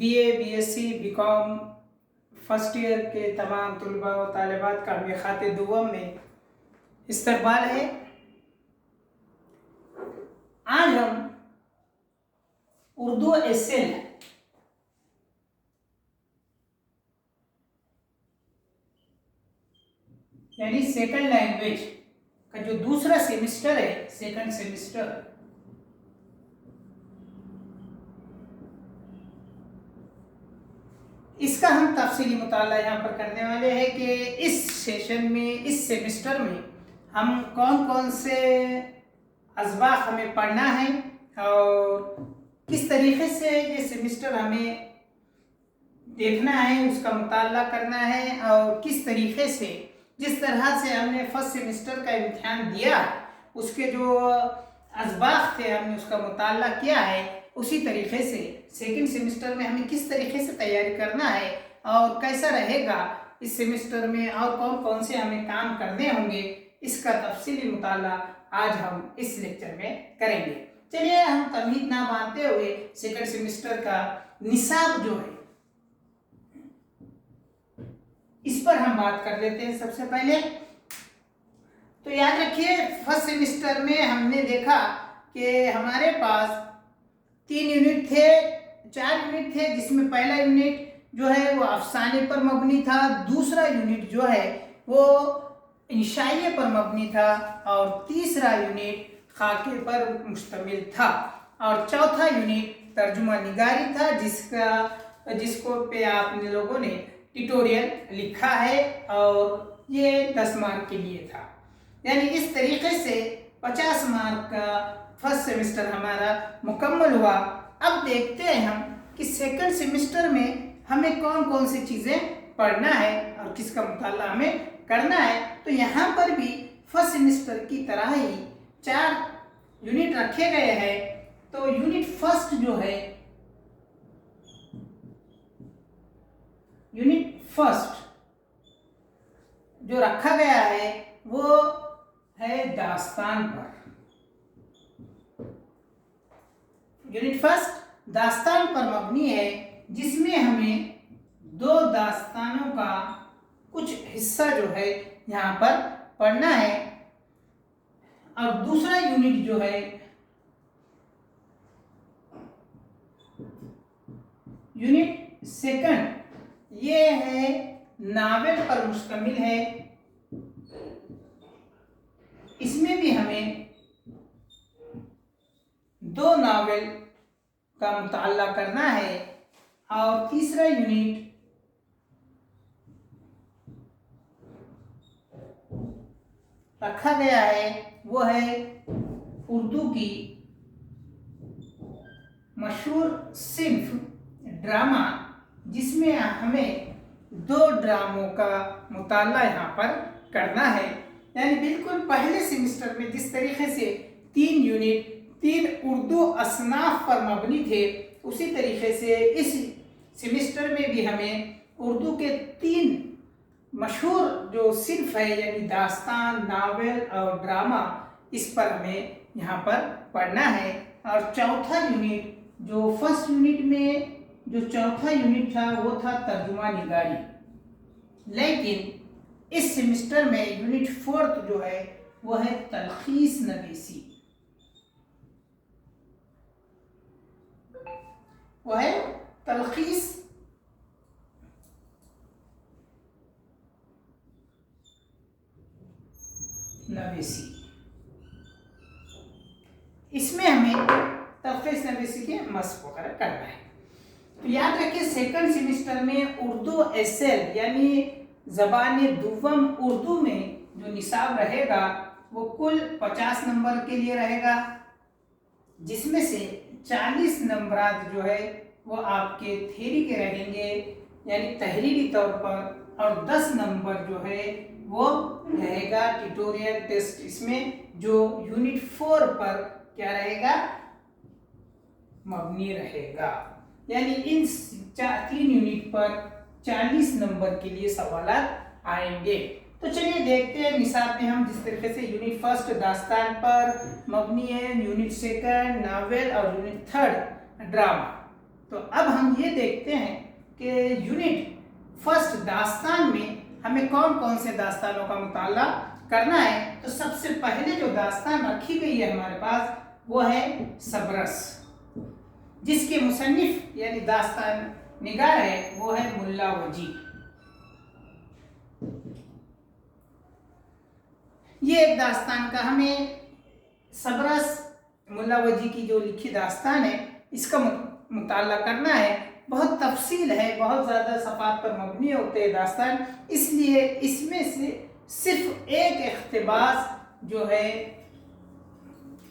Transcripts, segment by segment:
BA, BSc, BCom first year के तमाम तलबा व तालिबात का हमें खाते दुवम में इस्तकबाल है। आज हम उर्दू एसेल यानी सेकंड लैंग्वेज का जो दूसरा सेमेस्टर है, सेकंड सेमेस्टर, इसका हम तफसीली मुताला यहाँ पर करने वाले हैं कि इस सेशन में, इस सेमेस्टर में हम कौन कौन से अज़बाक हमें पढ़ना है और किस तरीके से ये सेमेस्टर हमें देखना है, उसका मुताला करना है और किस तरीके से, जिस तरह से हमने फर्स्ट सेमेस्टर का इम्तिहान दिया उसके जो अज़बाक थे हमने उसका मुताला किया है, उसी तरीके से सेकंड सेमेस्टर में हमें किस तरीके से तैयारी करना है और कैसा रहेगा इस सेमेस्टर में और कौन कौन से हमें काम करने होंगे, इसका तफसीली मुताला आज हम इस लेक्चर में करेंगे। चलिए हम तमहीद ना मानते हुए सेकंड सेमेस्टर का निसाब जो है इस पर हम बात कर लेते हैं। सबसे पहले तो याद रखिए, फर्स्ट सेमेस्टर में हमने देखा कि हमारे पास 3 यूनिट थे, 4 यूनिट थे, जिसमें पहला यूनिट जो है वो अफसाने पर मबनी था, दूसरा यूनिट जो है वो इंशाइये पर मबनी था और तीसरा यूनिट खाके पर मुश्तमिल था और चौथा यूनिट तर्जुमा निगारी था, जिसको पे आपने लोगों ने ट्यूटोरियल लिखा है और ये 10 मार्क के लिए था। यानी इस तरीके से 50 मार्क का फर्स्ट सेमेस्टर हमारा मुकम्मल हुआ। अब देखते हैं हम कि सेकंड सेमेस्टर में हमें कौन कौन सी चीज़ें पढ़ना है और किसका मुताला हमें करना है। तो यहाँ पर भी फर्स्ट सेमेस्टर की तरह ही 4 यूनिट रखे गए हैं। तो यूनिट फर्स्ट जो है, यूनिट फर्स्ट जो रखा गया है वो है दास्तान पर। यूनिट फर्स्ट दास्तान पर मबनी है, जिसमें हमें 2 दास्तानों का कुछ हिस्सा जो है यहाँ पर पढ़ना है और दूसरा यूनिट जो है यूनिट सेकंड, ये है नावल पर मुश्तमिल है। इसमें भी हमें 2 नावल का मुताला करना है और तीसरा यूनिट रखा गया है वो है उर्दू की मशहूर सिंफ ड्रामा, जिसमें हमें 2 ड्रामों का मुताला यहाँ पर करना है। यानी बिल्कुल पहले सेमेस्टर में जिस तरीके से 3 यूनिट 3 उर्दू असनाफ पर मबनी थे, उसी तरीके से इस सेमेस्टर में भी हमें उर्दू के 3 मशहूर जो सिर्फ है, यानी दास्तान, नावल और ड्रामा, इस पर हमें यहाँ पर पढ़ना है। और चौथा यूनिट जो फर्स्ट यूनिट में जो चौथा यूनिट था वो था तर्जुमा निगारी, लेकिन इस सेमेस्टर में यूनिट 4 जो है वो है तलखीस नवीसी, वो है तलखीस नवीसी। इसमें हमें तलखीस नवीसी के मस्क वगैरह करना है। तो याद रखिए, सेकंड सेमेस्टर में उर्दू एसेल यानी ज़बान दुव्वम उर्दू में जो निसाब रहेगा वो कुल 50 नंबर के लिए रहेगा, जिसमें से 40 नंबरात जो है वो आपके थ्योरी के रहेंगे यानी तहरीरी तौर पर, और 10 नंबर जो है वो रहेगा ट्यूटोरियल टेस्ट। इसमें जो यूनिट 4 पर क्या रहेगा, मबनी रहेगा। यानी इन 3 यूनिट पर 40 नंबर के लिए सवालात आएंगे। तो चलिए देखते हैं निसाब में हम जिस तरीके से यूनिट फर्स्ट दास्तान पर मबनी है, यूनिट सेकंड नावल और यूनिट थर्ड ड्रामा। तो अब हम ये देखते हैं कि यूनिट फर्स्ट दास्तान में हमें कौन कौन से दास्तानों का मुताला करना है। तो सबसे पहले जो दास्तान रखी गई है हमारे पास वो है सबरस, जिसके मुसन्निफ यानी दास्तान निगार है वो है मुल्ला वजी। ये एक दास्तान का हमें सबरस मुल्ला वजी की जो लिखी दास्तान है इसका मुताला करना है। बहुत तफसील है, बहुत ज़्यादा सफ़ात पर मबनी होते हैं दास्तान, इसलिए इसमें से सिर्फ एक इख्तिबास जो है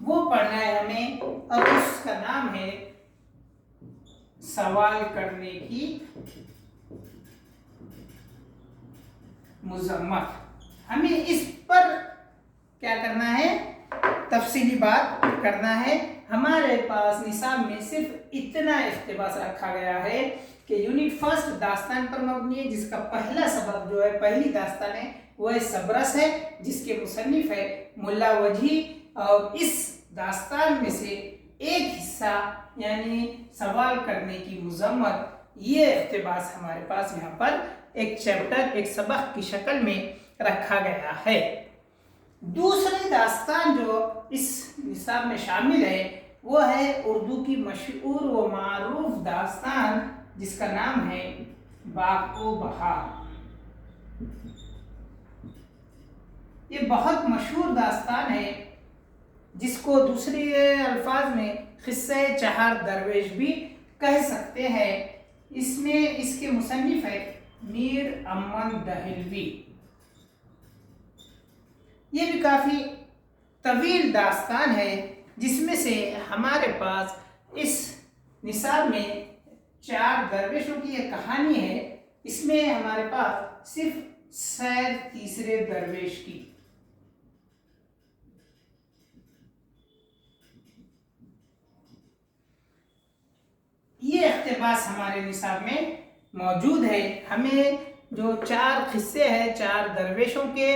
वो पढ़ना है हमें, और उसका नाम है सवाल करने की मुज़म्मत। हमें इस पर क्या करना है, तफसीली बात करना है। हमारे पास निसाब में सिर्फ इतना इख्तिबास रखा गया है कि यूनिट फर्स्ट दास्तान पर मबनी है, जिसका पहला सबक जो है, पहली दास्तान है वो है सबरस है, जिसके मुसन्निफ है मुल्ला वजी। और इस दास्तान में से एक हिस्सा यानी सवाल करने की मुज़म्मत, ये इख्तिबास हमारे पास यहाँ पर एक चैप्टर, एक सबक की शक्ल में रखा गया है। दूसरी दास्तान जो इस निसाब में शामिल है वो है उर्दू की मशहूर व मारूफ दास्तान, जिसका नाम है बाको बहार। ये बहुत मशहूर दास्तान है, जिसको दूसरे अल्फाज में क़िस्सा चहार दरवेश भी कह सकते हैं। इसमें इसके मुसन्निफ है मीर अमन दहलवी। ये भी काफ़ी तवील दास्तान है, जिसमें से हमारे पास इस निसाब में 4 दरवेशों की एक कहानी है। इसमें हमारे पास सिर्फ सैर तीसरे दरवेश की, ये इख्तिबास हमारे निसाब में मौजूद है। हमें जो 4 क़िस्से हैं 4 दरवेशों के,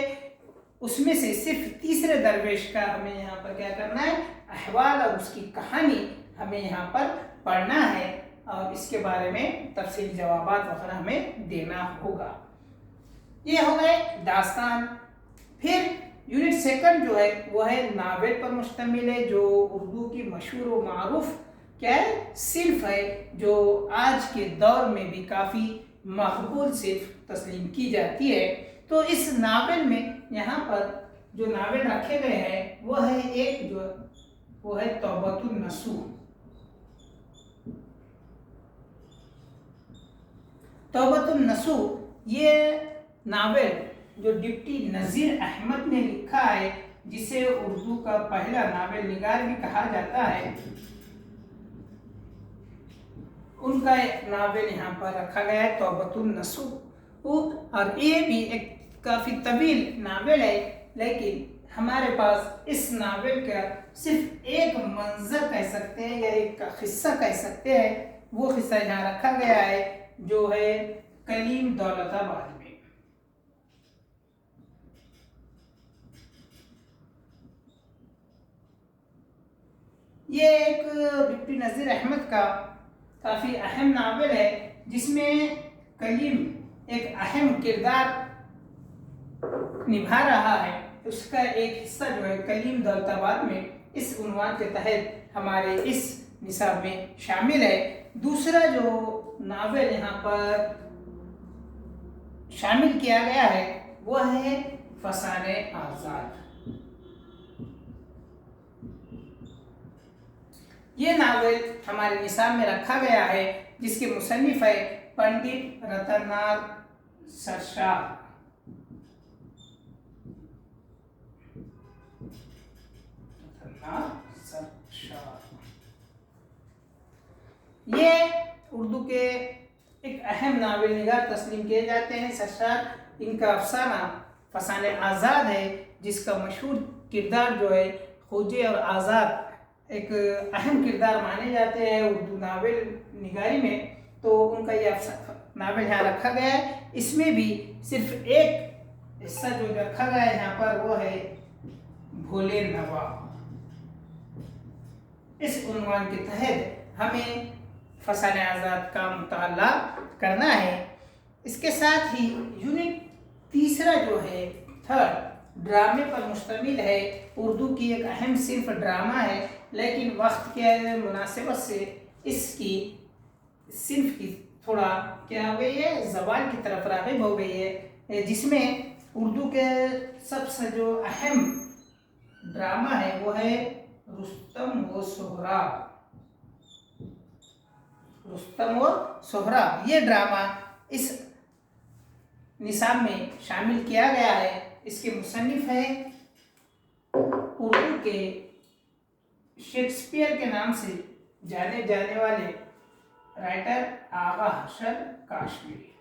उसमें से सिर्फ तीसरे दरवेश का हमें यहाँ पर क्या करना है, अहवाल और उसकी कहानी हमें यहाँ पर पढ़ना है, और इसके बारे में तफसीली जवाबात वगैरह हमें देना होगा। ये हो गए दास्तान। फिर यूनिट सेकंड जो है वो है नावल पर मुश्तमिल है, जो उर्दू की मशहूर व मारूफ क्या है, सिर्फ है, जो आज के दौर में भी काफ़ी मकबूल सिर्फ तस्लीम की जाती है। तो इस नावल में यहाँ पर जो नावल रखे गए हैं वो है एक जो वो है तौबतुन नसूह। तौबतुन नसूह ये नावल जो डिप्टी नज़ीर अहमद ने लिखा है, जिसे उर्दू का पहला नावल निगार भी कहा जाता है, उनका एक नावल यहाँ पर रखा गया है तौबतुन नसूह। और ये भी एक काफ़ी तवील नावल है, लेकिन हमारे पास इस नावल का सिर्फ एक मंजर कह सकते हैं या एक किस्सा कह सकते हैं। वो किस्सा यहाँ रखा गया है जो है कलीम दौलताबाद में। ये एक डिप्टी नज़ीर अहमद का काफ़ी अहम नावल है, जिसमें कलीम एक अहम किरदार निभा रहा है। उसका एक हिस्सा जो है कलीम दौलताबाद में इस उन्वान के तहत हमारे इस निसाब में शामिल है। दूसरा जो नावल यहाँ पर शामिल किया गया है वो है फसाने आज़ाद। ये नावल हमारे निसाब में रखा गया है, जिसके मुसन्निफ है पंडित रतनलाल सरशाह। ये उर्दू के एक अहम नावल निगार तस्लीम किए जाते हैं सरशाह। इनका अफसाना फसाने आज़ाद है, जिसका मशहूर किरदार जो है खोजे और आज़ाद एक अहम किरदार माने जाते हैं उर्दू नावल निगारी में। तो उनका ये नावल यहाँ रखा गया है। इसमें भी सिर्फ एक हिस्सा जो रखा गया है यहाँ पर वो है भोले नवाब। इस उन्वान के तहत हमें फसाने आज़ाद का मुताला करना है। इसके साथ ही यूनिट तीसरा जो है थर्ड ड्रामे पर मुश्तमिल है। उर्दू की एक अहम सिर्फ ड्रामा है, लेकिन वक्त के मुनासिबत से इसकी सिर्फ की थोड़ा क्या हो गई है, ज़वाल की तरफ राग़िब हो गई है, जिसमें उर्दू के सबसे जो अहम ड्रामा है वो है रुस्तम व सोहराब। रुस्तम व सोहराब ये ड्रामा इस निसाब में शामिल किया गया है। इसके मुसन्निफ है उर्दू के शेक्सपियर के नाम से जाने जाने वाले राइटर आगा हसन काश्मीरी।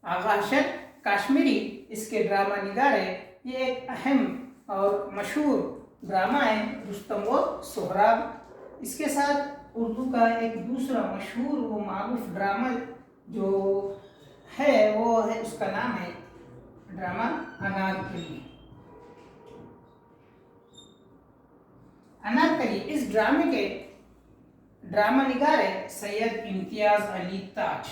आगा हसन काश्मीरी इसके ड्रामा निगार है। ये एक अहम और मशहूर ड्रामा है रुस्तम व सोहराब। इसके साथ उर्दू का एक दूसरा मशहूर व मारूफ ड्रामा जो है वो है, उसका नाम है ड्रामा अनारकली। अनारकली इस ड्रामे के ड्रामा निगार है सैयद इम्तियाज अली ताज।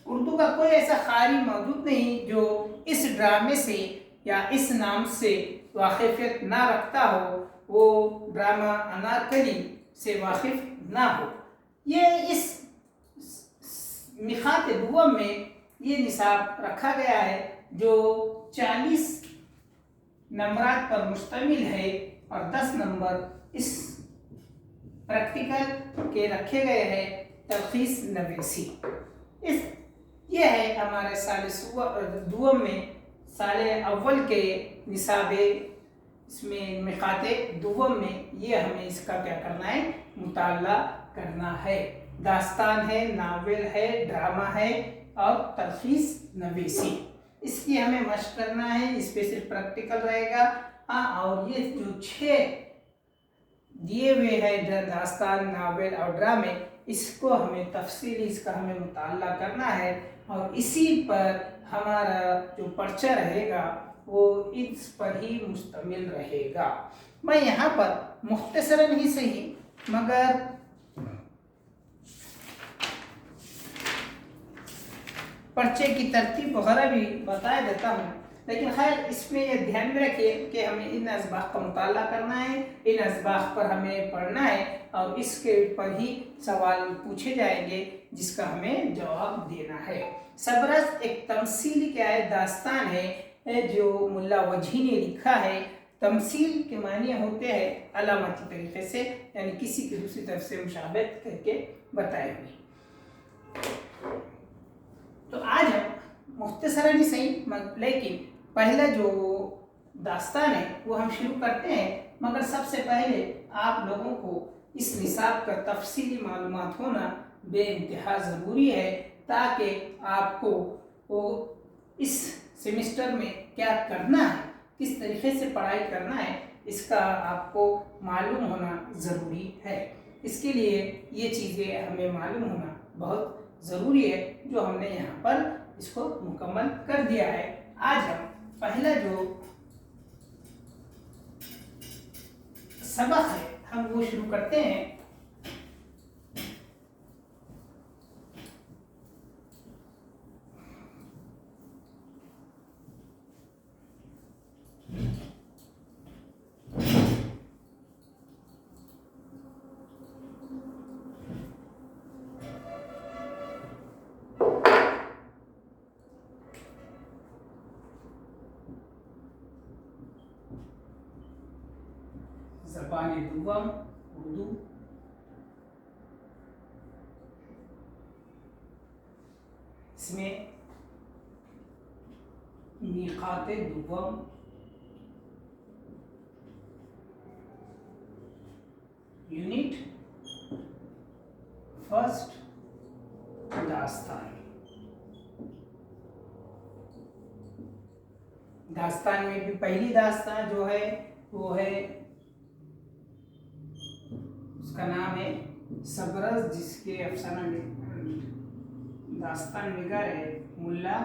उर्दू का कोई ऐसा कारी मौजूद नहीं जो इस ड्रामे से या इस नाम से वाकिफियत ना रखता हो, वो ड्रामा अनारकली से वाकिफ ना हो। ये इस मिखात दुवम में ये निसाब रखा गया है जो 40 नंबरात पर मुश्तमिल है और 10 नंबर इस प्रैक्टिकल के रखे गए हैं तलखीस नवीसी। इस ये है हमारे साल दुवम में साल अव्वल के निसाबे इसमें मिखाते दुवम में ये हमें इसका क्या करना है, मुताला करना है। दास्तान है, नावल है, ड्रामा है और तलखीस नवीसी, इसकी हमें मशक करना है। इस पे सिर्फ प्रैक्टिकल रहेगा। और ये जो 6 दिए हुए हैं दास्तान, नावल और ड्रामे, इसको हमें तफसीली इसका हमें मुताला करना है और इसी पर हमारा जो पर्चा रहेगा वो इस पर ही मुश्तमिल रहेगा। मैं यहाँ पर मुख्तसरन ही सही मगर पर्चे की तरतीब वगैरह भी बता देता हूँ, लेकिन खैर इसमें यह ध्यान में रखिए कि हमें इन असबाह का मुताला करना है, इन असबाह पर हमें पढ़ना है और इसके पर ही सवाल पूछे जाएंगे जिसका हमें जवाब देना है। सबरस एक तमसीली क्या है, दास्तान है जो मुल्ला वजही ने लिखा है। तमसील के मानी होते हैं अलामती तरीके से, यानी किसी की दूसरी तरफ से मुशाबहत करके बताए हुए। तो आज हम मुख्तसरन ही सही लेकिन पहला जो दास्तान है वो हम शुरू करते हैं, मगर सबसे पहले आप लोगों को इस निसाब का तफसीली मालूमात होना बेइंतहा ज़रूरी है, ताकि आपको वो इस सेमेस्टर में क्या करना है, किस तरीके से पढ़ाई करना है, इसका आपको मालूम होना ज़रूरी है। इसके लिए ये चीज़ें हमें मालूम होना बहुत ज़रूरी है, जो हमने यहाँ पर इसको मुकम्मल कर दिया है। आज हम पहला जो सबक है हम वो शुरू करते हैं। ज़बान दुवम उर्दू। इसमें निकाते दुवम, यूनिट फर्स्ट दास्तान। दास्तान में भी पहली दास्तान जो है वो है, उसका नाम है सबरस, जिसके अफसाना में दास्तान निगार है मुल्ला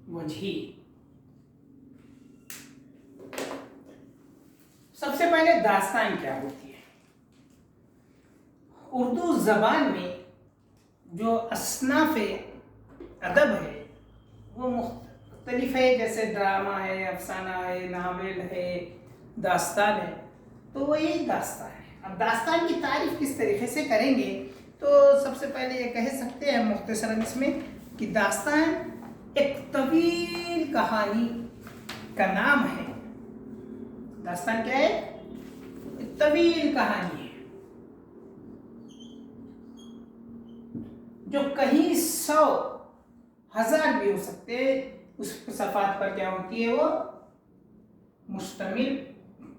वजही। सबसे पहले दास्तान क्या होती है? उर्दू जबान में जो असनाफ अदब है वो मुख्तलिफ है, जैसे ड्रामा है, अफसाना है, नावल है, दास्तान है। तो वो यही दास्तान है। अब दास्तान की तारीफ किस तरीके से करेंगे, तो सबसे पहले ये कह सकते हैं मुख्तसरन इसमें कि दास्तान एक तवील कहानी का नाम है। दास्तान क्या है? एक तवील कहानी है जो कहीं 100, 1000 भी हो सकते हैं। उस सफ़ात पर क्या होती है? वो मुश्तमिल,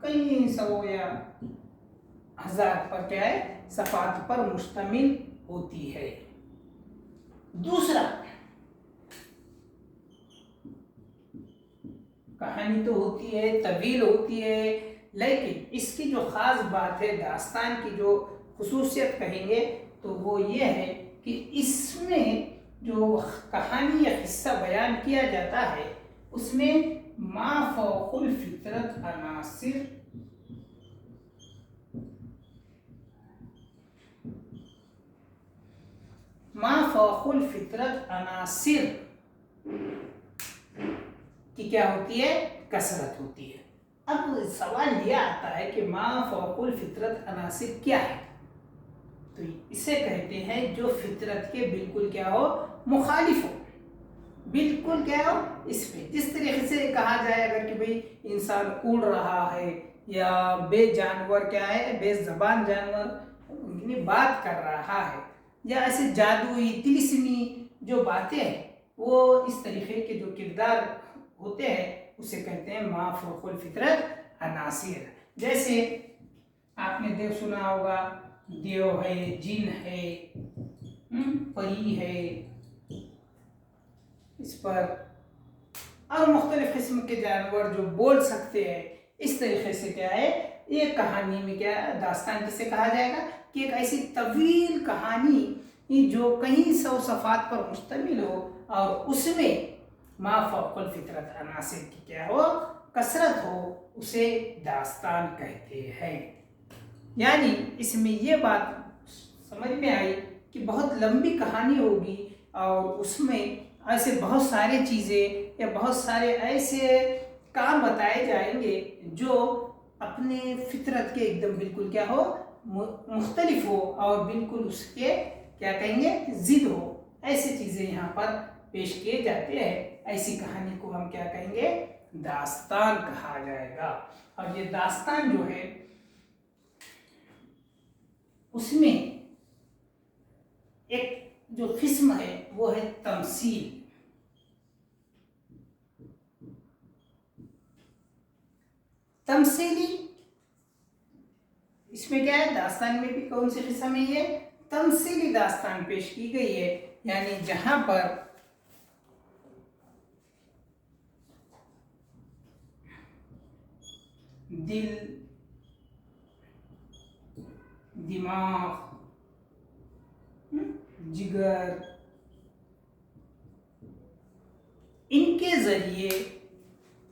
कहीं 100 या 1000 पर क्या है? सफ़ात पर मुश्तमिल होती है। दूसरा, कहानी तो होती है, तवील होती है, लेकिन इसकी जो ख़ास बात है, दास्तान की जो खुसूसियत कहेंगे तो वो ये है कि इसमें जो कहानी या किस्सा बयान किया जाता है उसमें मा फौकुल फितरत अनासिर, मा फौकुल फितरत अनासिर की क्या होती है? कसरत होती है। अब सवाल यह आता है कि मा फौकुल फितरत अनासिर क्या है? तो इसे कहते हैं जो फितरत के बिल्कुल क्या हो? मुखालिफ हो, बिल्कुल क्या हो? इस पे जिस तरीके से कहा जाए अगर कि भाई इंसान उड़ रहा है या बेजानवर क्या है, बेज़बान जानवर बात कर रहा है, या ऐसे जादुई तिलिस्मी जो बातें हैं, वो इस तरीके के जो किरदार होते हैं उसे कहते हैं मा फौकुल फितरत अनासिर। जैसे आपने देव सुना होगा, देव है, जिन है, परी है, इस पर और मुख्तलिफ किस्म के जानवर जो बोल सकते हैं। इस तरीके से क्या है, ये कहानी में क्या है? दास्तान किसे कहा जाएगा कि एक ऐसी तवील कहानी जो कहीं 100 सफ़ात पर मुश्तमिल हो और उसमें मा फौकुल फितरत अनासिर की क्या हो? कसरत हो, उसे दास्तान कहते हैं। यानी इसमें ये बात समझ में आई कि बहुत लंबी कहानी होगी और उसमें ऐसे बहुत सारी चीज़ें या बहुत सारे ऐसे काम बताए जाएंगे जो अपने फितरत के एकदम बिल्कुल क्या हो? मुख्तलिफ हो और बिल्कुल उसके क्या कहेंगे? ज़िद हो। ऐसी चीज़ें यहाँ पर पेश किए जाते हैं। ऐसी कहानी को हम क्या कहेंगे? दास्तान कहा जाएगा। और ये दास्तान जो है उसमें एक जो किस्म है वो है तमसील। तमसीली इसमें क्या है? दास्तान में भी कौन सी किस्म है? ये तमसीली दास्तान पेश की गई है, यानी जहां पर दिल, दिमाग, जिगर, इनके जरिए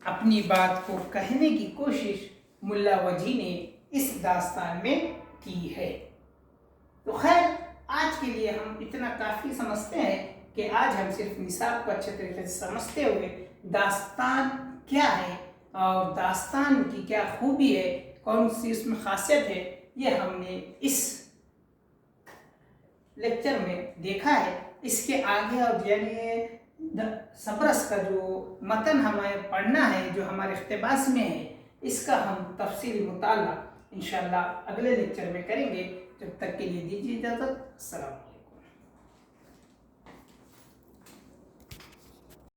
अपनी बात को कहने की कोशिश मुल्ला वजी ने इस दास्तान में की है। तो खैर आज के लिए हम इतना काफ़ी समझते हैं कि आज हम सिर्फ निसाब को अच्छे तरीके से समझते हुए दास्तान क्या है और दास्तान की क्या खूबी है, कौन सी उसमें खासियत है, ये हमने इस लेक्चर में देखा है। इसके आगे और यानी सबरस का जो मतन हमें पढ़ना है, जो हमारे इख्तिबास में है, इसका हम तफसीली मुताला इंशाअल्लाह अगले लेक्चर में करेंगे। जब तक के लिए दीजिए इजाज़त। अस्सलाम।